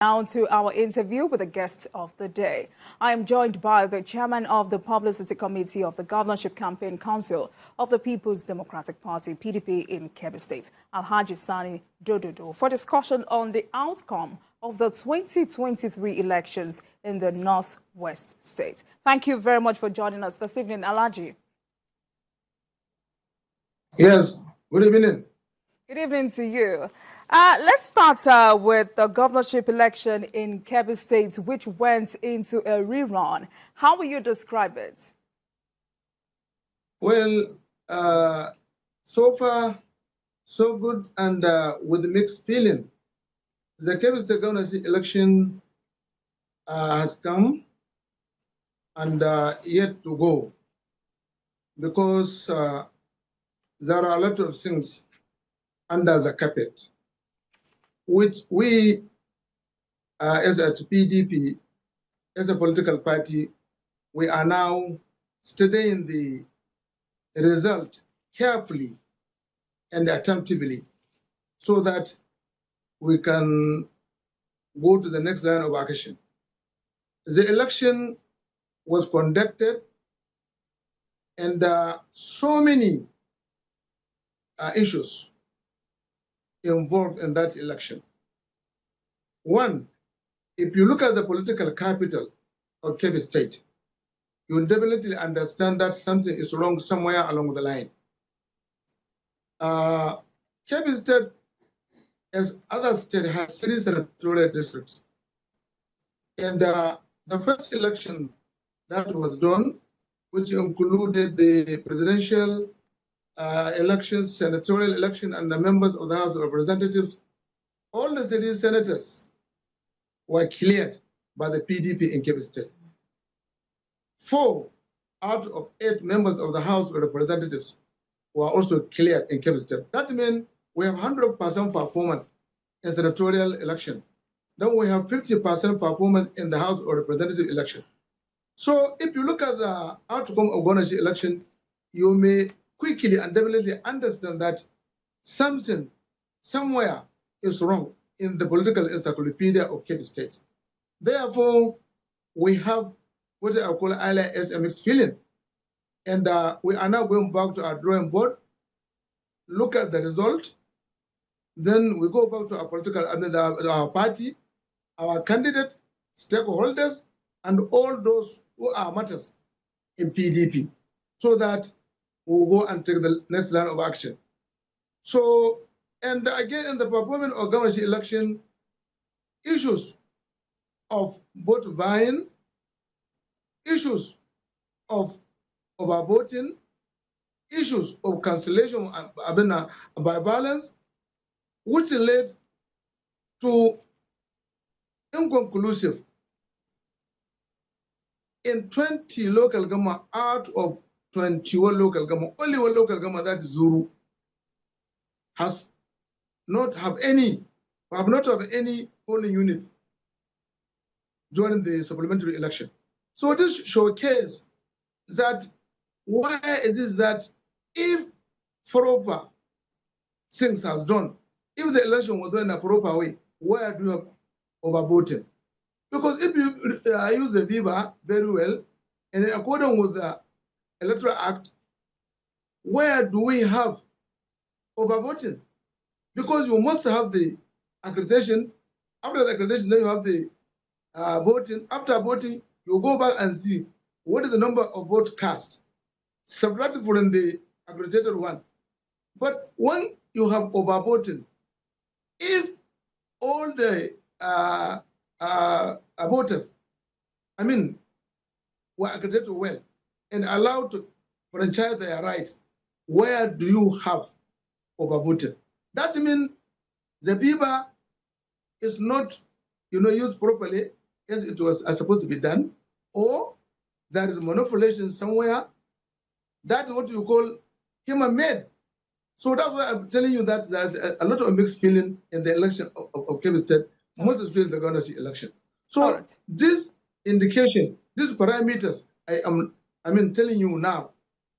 Now to our interview with the guest of the day. I am joined by the chairman of the Publicity Committee of the Governorship Campaign Council of the People's Democratic Party, PDP, in Kebbi State, Alhaji Sani Dododo, for discussion on the outcome of the 2023 elections in the Northwest State. Thank you very much for joining us this evening, Alhaji. Yes, good evening. Good evening to you. Let's start with the governorship election in Kebbi State, which went into a rerun. How will you describe it? Well, so far, so good, and with mixed feeling. The Kebbi State governorship election has come and yet to go, because there are a lot of things under the carpet, which we, as a PDP, as a political party, we are now studying the result carefully and attentively, so that we can go to the next line of action. The election was conducted, and so many issues involved in that election. One, if you look at the political capital of Kebbi State, you will definitely understand that something is wrong somewhere along the line. Kebbi State, as other states, has 3 senatorial districts. And the first election that was done, which included the presidential elections, senatorial election, and the members of the House of Representatives, all the city senators were cleared by the PDP in Kebbi State. 4 out of 8 members of the House of Representatives were also cleared in Kebbi State. That means we have 100% performance in senatorial election. Then we have 50% performance in the House of Representatives election. So if you look at the outcome of governorship election, you may quickly and definitely understand that something somewhere is wrong in the political encyclopedia of Kebbi State. Therefore, we have what I call as a mixed feeling. And we are now going back to our drawing board, look at the result, then we go back to our political, our party, our candidate, stakeholders, and all those who are matters in PDP, so that we'll go and take the next line of action. So, and again, in the performance of governorship election, issues of vote buying, issues of overvoting, issues of cancellation by violence, which led to inconclusive in 20 local government out of 21 local government, only 1 local government, that is Zuru, have not have any polling unit during the supplementary election. So this showcases that why is it that if proper things has done, if the election was done in a proper way, where do you have overvoting? Because if you use the VIVA very well, and in accordance with the Electoral Act, where do we have overvoting? Because you must have the accreditation. After the accreditation, then you have the voting. After voting, you go back and see what is the number of votes cast, subtracted from the accredited one. But when you have overvoting, if all the voters, were accredited well and allowed to franchise their rights, where do you have overvoted? That means the PIBA is not, used properly as it was supposed to be done, or there is manipulation somewhere. That's what you call human-made. So that's why I'm telling you that there's a lot of mixed feeling in the election of Kebbi State, most especially the governorship election. So this indication, these parameters I'm telling you now,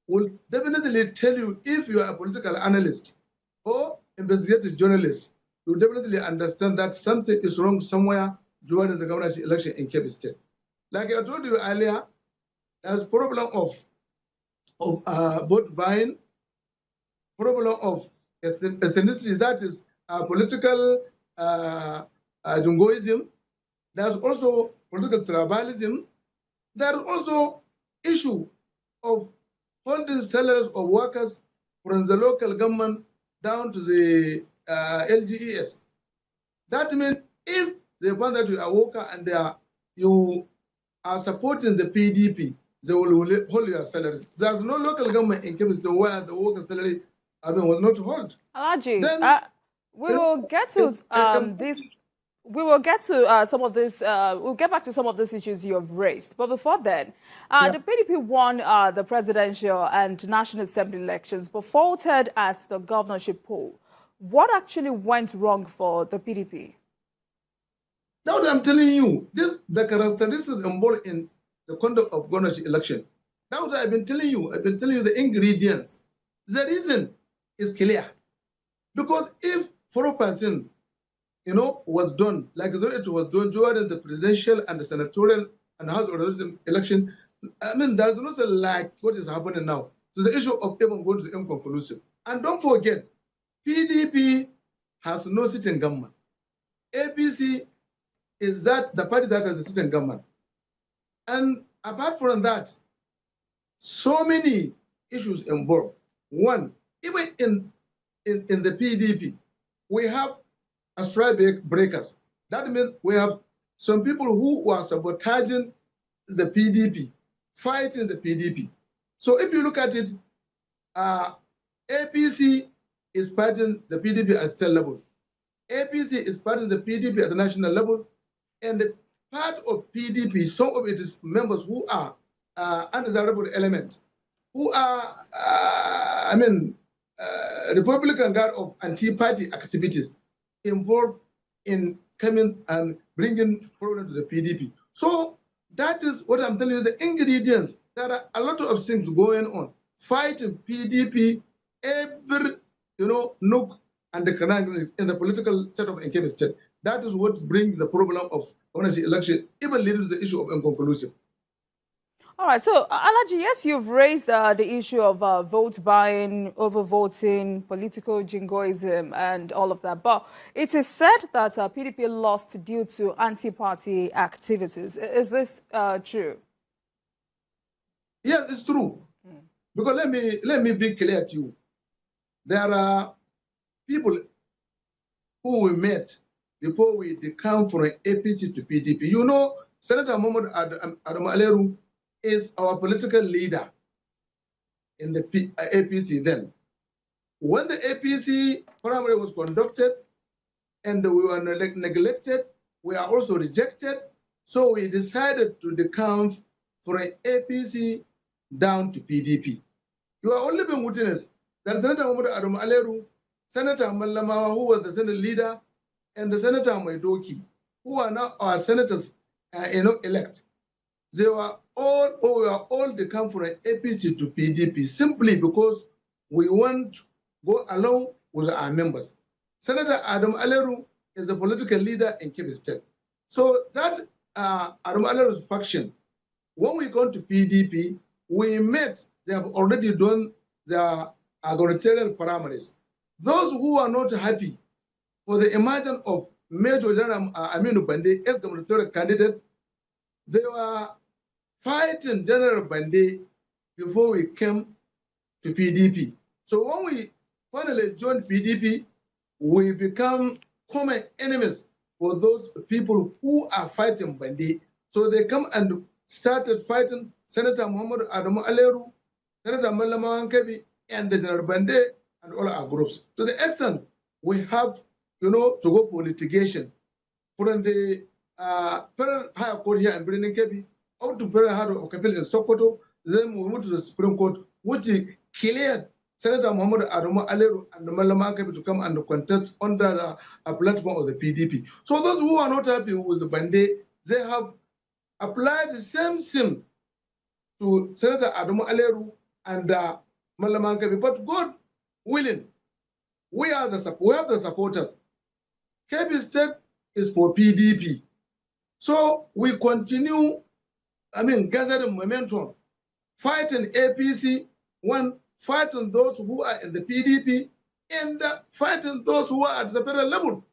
will definitely tell you, if you are a political analyst or investigative journalist, you definitely understand that something is wrong somewhere during the governorship election in Kebbi State. Like I told you earlier, there's problem of vote buying, problem of ethnicity, that is political jingoism. There's also political tribalism. There's also issue of holding salaries of workers from the local government down to the LGES. That means if they find that you are a worker and you are supporting the PDP, they will hold your salaries. There's no local government in Kebbi State where the worker salary was not held. Alhaji, we will get to this. We will get to some of this. We'll get back to some of these issues you have raised. But before then, the PDP won the presidential and National Assembly elections, but faltered at the governorship poll. What actually went wrong for the PDP? Now that I'm telling you, the characteristics involved in the conduct of governorship election. Now that I've been telling you the ingredients. The reason is clear, because if 4% was done like though it was done during the presidential and the senatorial and House of Representatives election, I mean, there's nothing like what is happening now. So the issue of even going to the inconclusive. And don't forget, PDP has no sitting government. APC is that the party that has the sitting government. And apart from that, so many issues involved. One, even in the PDP, we have strike breakers. That means we have some people who were sabotaging the PDP, fighting the PDP. So if you look at it, APC is fighting the PDP at state level. APC is fighting the PDP at the national level. And the part of PDP, some of its members who are undesirable elements, who are, Republican Guard of anti-party activities, involved in coming and bringing problems to the PDP. So that is what I'm telling you, the ingredients. There are a lot of things going on. Fighting PDP, every, nook and the cranny in the political setup in Kebbi State. That is what brings the problem of governorship election, even leading to the issue of inconclusive. All right, so Alhaji, yes, you've raised the issue of vote buying, overvoting, political jingoism, and all of that. But it is said that PDP lost due to anti-party activities. Is this true? Yes, it's true. Because let me be clear to you. There are people who we met before we come from APC to PDP. You know, Senator Mohamed Adam Aleru is our political leader in the APC then. When the APC primary was conducted and we were neglected, we are also rejected, so we decided to decamp from APC down to PDP. You are only being witness that Senator Mohamed Adam Aleru, Senator Mallamawa, who was the Senate leader, and the Senator Maidoki, who are now our senators elect. They were all decamp from APC to PDP simply because we want to go along with our members. Senator Adam Aleru is a political leader in Kebbi State. So that Adam Aleru's faction, when we go to PDP, we met, they have already done their gubernatorial primaries. Those who are not happy for the emergence of Major General Aminu Bande as gubernatorial candidate, they were fighting General Bande before we came to PDP. So when we finally joined PDP, we become common enemies for those people who are fighting Bande. So they come and started fighting Senator Muhammad Adamu Aleru, Senator Malama Kebbi, and the General Bande and all our groups. To the extent we have, to go for litigation from the Federal Higher Court here in Birnin Kebbi out to Federal Higher Court of Appeal in Sokoto, then we went to the Supreme Court, which cleared Senator Muhammad Adamu Aleru and Malama Kebbi to come and contest under a platform of the PDP. So those who are not happy with the Bande, they have applied the same sim to Senator Adamu Aleru and Malama Kebbi. But God willing, we have the supporters. Kebbi State is for PDP. So we continue, gathering momentum, fighting APC, fighting those who are in the PDP, and fighting those who are at the federal level.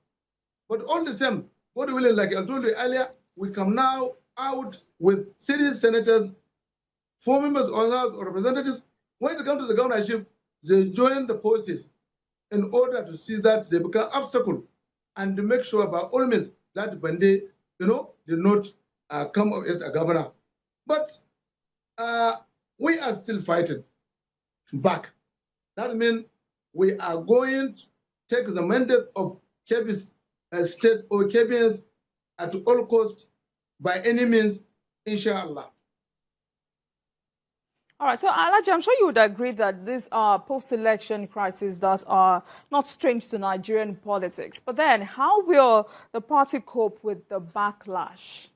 But all the same, God willing, like I told you earlier, we come now out with city senators, 4 members of the House of Representatives. When it comes to the governorship, they join the forces in order to see that they become obstacle and to make sure by all means that Bande, did not come up as a governor. But we are still fighting back. That means we are going to take the mandate of Kebbi's state or Kebbians at all costs by any means, inshallah. All right, so Alhaji, I'm sure you would agree that these are post-election crises that are not strange to Nigerian politics. But then, how will the party cope with the backlash?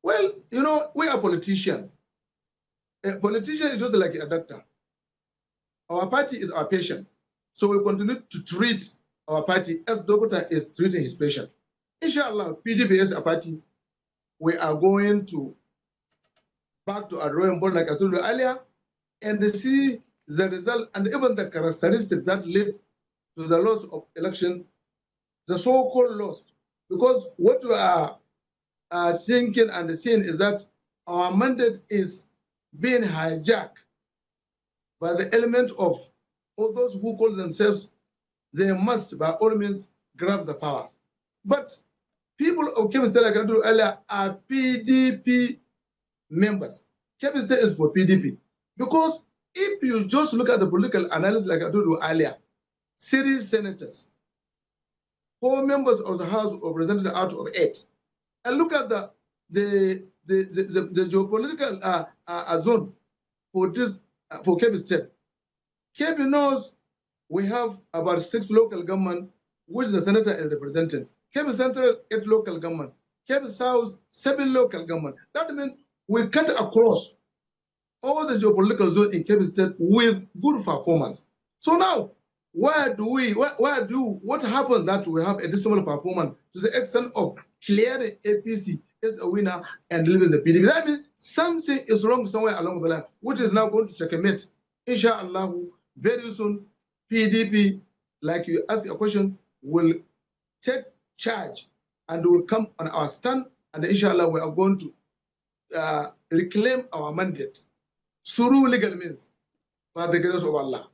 Well, we are politicians. A politician is just like a doctor. Our party is our patient. So we continue to treat our party as doctor is treating his patient. Inshallah, PDP as a party, we are going to back to our drawing board, like I told you earlier, and see the result and even the characteristics that led to the loss of election, the so-called loss. Because what we are thinking and seeing is that our mandate is being hijacked by the element of all those who call themselves, they must by all means grab the power. But people of Kebbi State, like I told you earlier, are PDP members. Kebbi State is for PDP. Because if you just look at the political analysis, like I told you earlier, city senators, 4 members of the House of Representatives out of 8, and look at the geopolitical zone for this for Kebbi State. Kebbi knows we have about 6 local government, which the senator is representing. Kebbi Central, 8 local government. Kebbi South, 7 local government. That means we cut across all the geopolitical zone in Kebbi State with good performance. So now, what happened that we have a dismal performance to the extent of clearing APC as a winner and leaving the PDP? That means something is wrong somewhere along the line, which is now going to checkmate. Inshallah, very soon, PDP, like you asked a question, will take charge and will come on our stand, and inshallah, we are going to reclaim our mandate through legal means by the grace of Allah.